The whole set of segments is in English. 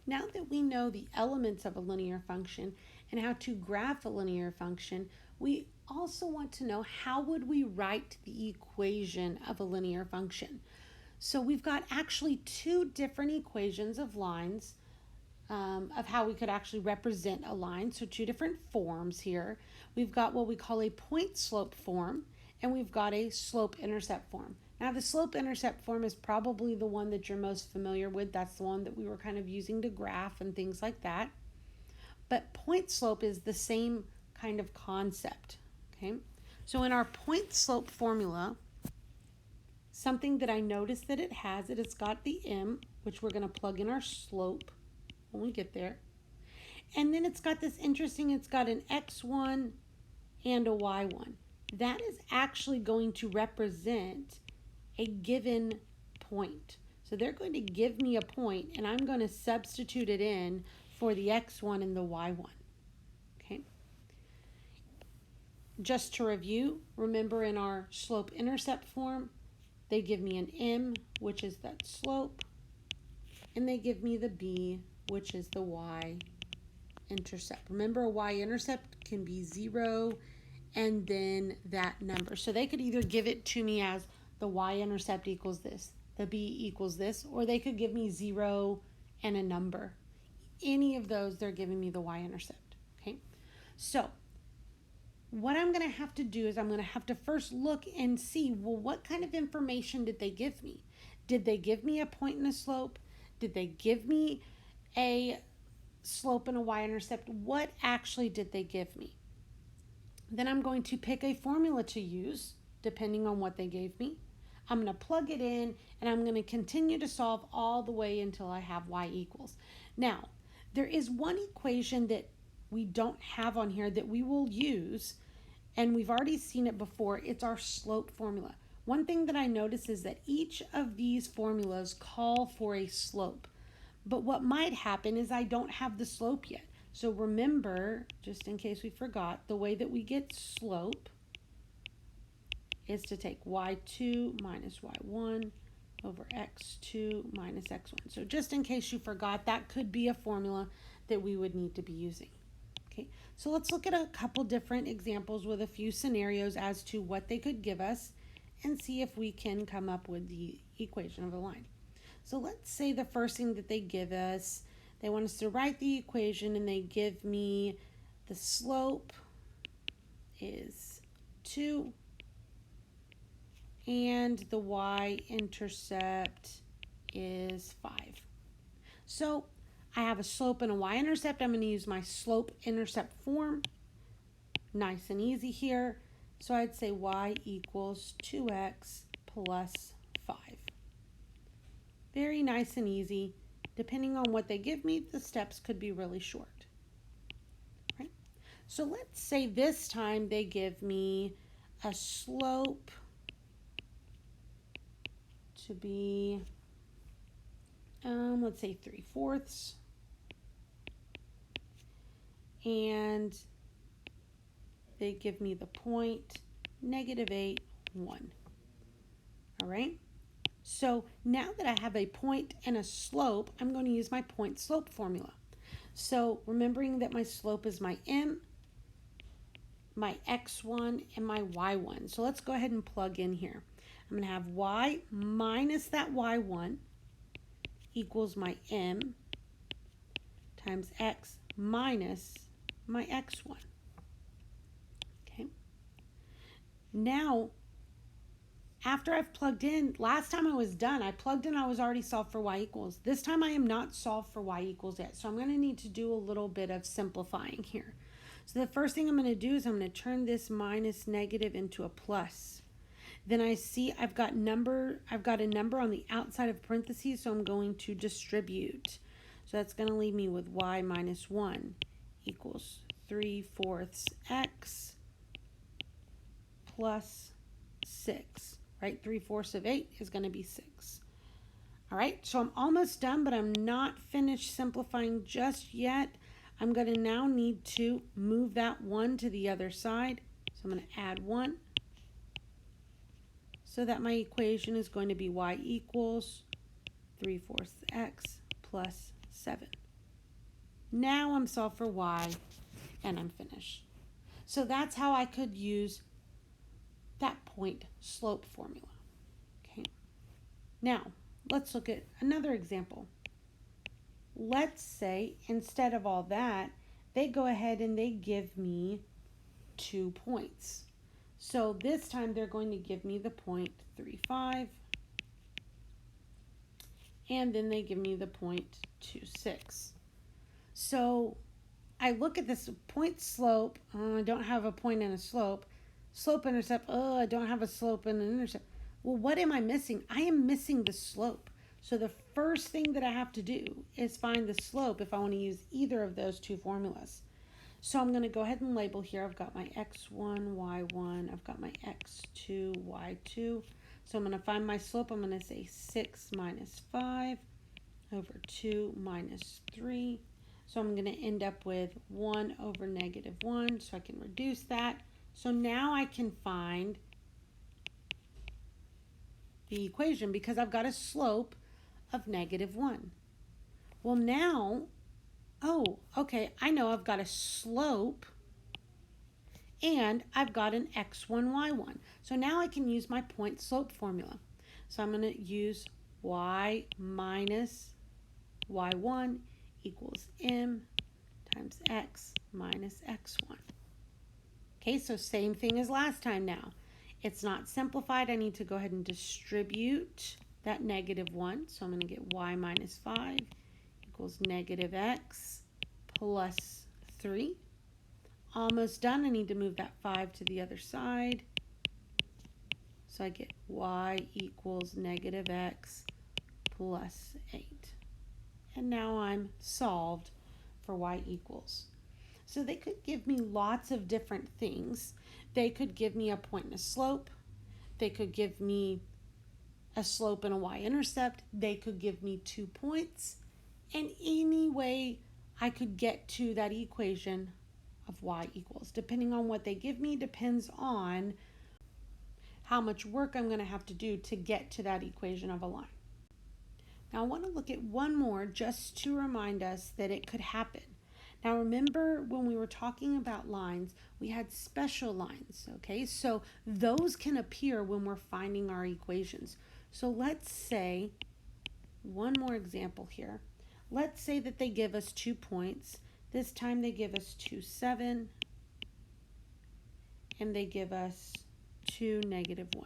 Now that we know the elements of a linear function and how to graph a linear function, we also want to know how would we write the equation of a linear function. So we've got actually two different equations of lines, of how we could actually represent a line. So two different forms here. We've got what we call a point slope form, and we've got a slope intercept form. Now the slope intercept form is probably the one that you're most familiar with. That's the one that we were kind of using to graph and things like that. But point slope is the same kind of concept. Okay, so in our point slope formula, something that I noticed that it's got the m, which we're going to plug in our slope when we get there. And then it's got this interesting, it's got an x1 and a y1. That is actually going to represent a given point. So they're going to give me a point, and I'm going to substitute it in for the x1 and the y1. Okay. Just to review, remember in our slope intercept form, they give me an m, which is that slope, and they give me the b, which is the y-intercept. Remember, a y-intercept can be 0 and then that number. So they could either give it to me as the y-intercept equals this, the b equals this, or they could give me 0 and a number. Any of those, they're giving me the y-intercept. Okay, so what I'm going to have to do is I'm going to have to first look and see, well, what kind of information did they give me? Did they give me a point and a slope? Did they give me a slope and a y-intercept? What actually did they give me? Then I'm going to pick a formula to use depending on what they gave me. I'm going to plug it in, and I'm going to continue to solve all the way until I have y equals. Now, there is one equation that we don't have on here that we will use, and we've already seen it before. It's our slope formula. One thing that I notice is that each of these formulas call for a slope. But what might happen is I don't have the slope yet. So remember, just in case we forgot, the way that we get slope is to take y2 minus y1 over x2 minus x1. So just in case you forgot, that could be a formula that we would need to be using. Okay, so let's look at a couple different examples with a few scenarios as to what they could give us and see if we can come up with the equation of a line. So let's say the first thing that they give us, they want us to write the equation, and they give me the slope is 2 and the y-intercept is 5. So I have a slope and a y-intercept. I'm going to use my slope-intercept form. Nice and easy here. So I'd say y equals 2x plus 5. Very nice and easy. Depending on what they give me, the steps could be really short. Right? So let's say this time they give me a slope to be, let's say 3/4, and they give me the point -8, 1. All right. So now that I have a point and a slope, I'm going to use my point slope formula. So remembering that my slope is my m, my x1, and my y1. So let's go ahead and plug in here. I'm going to have y minus that y1 equals my m times x minus my x1. Okay. Now, after I've plugged in, last time I was done, I plugged in, I was already solved for y equals. This time I am not solved for y equals yet. So I'm going to need to do a little bit of simplifying here. So the first thing I'm going to do is I'm going to turn this minus negative into a plus. Then I see I've got a number on the outside of parentheses, so I'm going to distribute. So that's going to leave me with y minus 1 equals 3/4 x plus 6. Right? 3/4 of 8 is going to be 6. All right, so I'm almost done, but I'm not finished simplifying just yet. I'm going to now need to move that 1 to the other side. So I'm going to add 1. So that my equation is going to be y equals 3/4 x plus 7. Now I'm solved for y, and I'm finished. So that's how I could use that point slope formula. Okay. Now, let's look at another example. Let's say instead of all that, they go ahead and they give me 2 points. So this time they're going to give me the 0.35, and then they give me the 0.26. So I look at this point slope, I don't have a point and a slope. Slope intercept, I don't have a slope and an intercept. Well, what am I missing? I am missing the slope. So the first thing that I have to do is find the slope if I want to use either of those two formulas. So I'm going to go ahead and label here. I've got my x1, y1. I've got my x2, y2. So I'm going to find my slope. I'm going to say 6 minus 5 over 2 minus 3. So I'm going to end up with 1 over negative 1. So I can reduce that. So now I can find the equation because I've got a slope of negative 1. Well, now, okay, I know I've got a slope and I've got an x1, y1. So now I can use my point slope formula. So I'm going to use y minus y1 equals m times x minus x1. Okay, so same thing as last time now. It's not simplified. I need to go ahead and distribute that negative 1. So I'm going to get y minus 5 equals negative x plus 3. Almost done. I need to move that 5 to the other side. So I get y equals negative x plus 8. And now I'm solved for y equals. So they could give me lots of different things. They could give me a point and a slope. They could give me a slope and a y-intercept. They could give me 2 points. And any way I could get to that equation of y equals. Depending on what they give me depends on how much work I'm going to have to do to get to that equation of a line. Now I want to look at one more just to remind us that it could happen. Now remember when we were talking about lines, we had special lines, okay? So those can appear when we're finding our equations. So let's say, one more example here. Let's say that they give us 2 points. This time they give us 2, 7, and they give us 2, negative 1.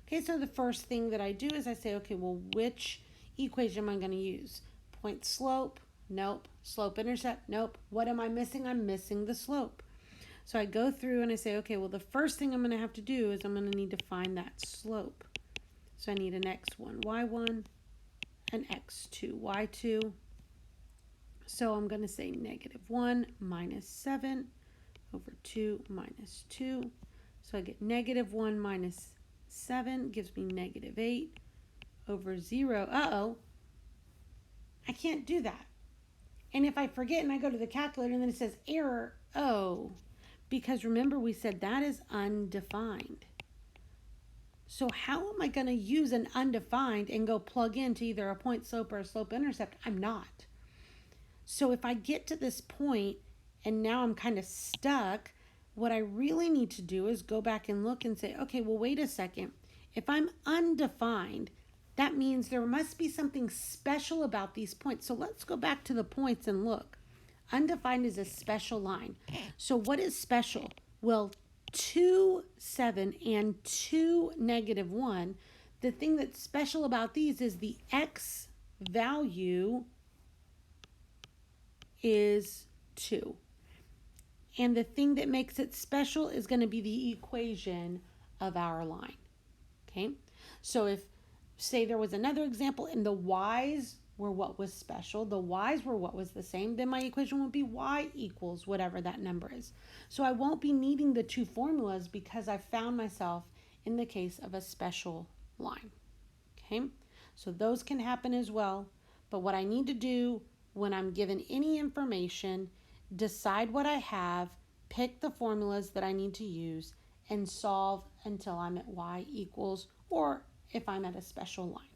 Okay, so the first thing that I do is I say, okay, well, which equation am I going to use? Point slope? Nope. Slope intercept? Nope. What am I missing? I'm missing the slope. So I go through and I say, okay, well, the first thing I'm going to have to do is I'm going to need to find that slope. So I need an x1, y1, an x2, y2. So I'm going to say negative 1 minus 7 over 2 minus 2. So I get negative 1 minus 7 gives me negative 8 over 0. I can't do that. And if I forget and I go to the calculator and then it says error, because remember we said that is undefined. So how am I going to use an undefined and go plug into either a point slope or a slope intercept? I'm not. So if I get to this point and now I'm kind of stuck, what I really need to do is go back and look and say, okay, well, wait a second. If I'm undefined, that means there must be something special about these points. So let's go back to the points and look. Undefined is a special line. So what is special? Well, 2, 7 and 2, negative 1. The thing that's special about these is the x value is 2. And the thing that makes it special is going to be the equation of our line. Okay? So if, say there was another example and the y's were what was special, the y's were what was the same, then my equation would be y equals whatever that number is. So I won't be needing the two formulas because I found myself in the case of a special line. Okay? So those can happen as well. But what I need to do when I'm given any information, decide what I have, pick the formulas that I need to use, and solve until I'm at y equals, or if I'm at a special line.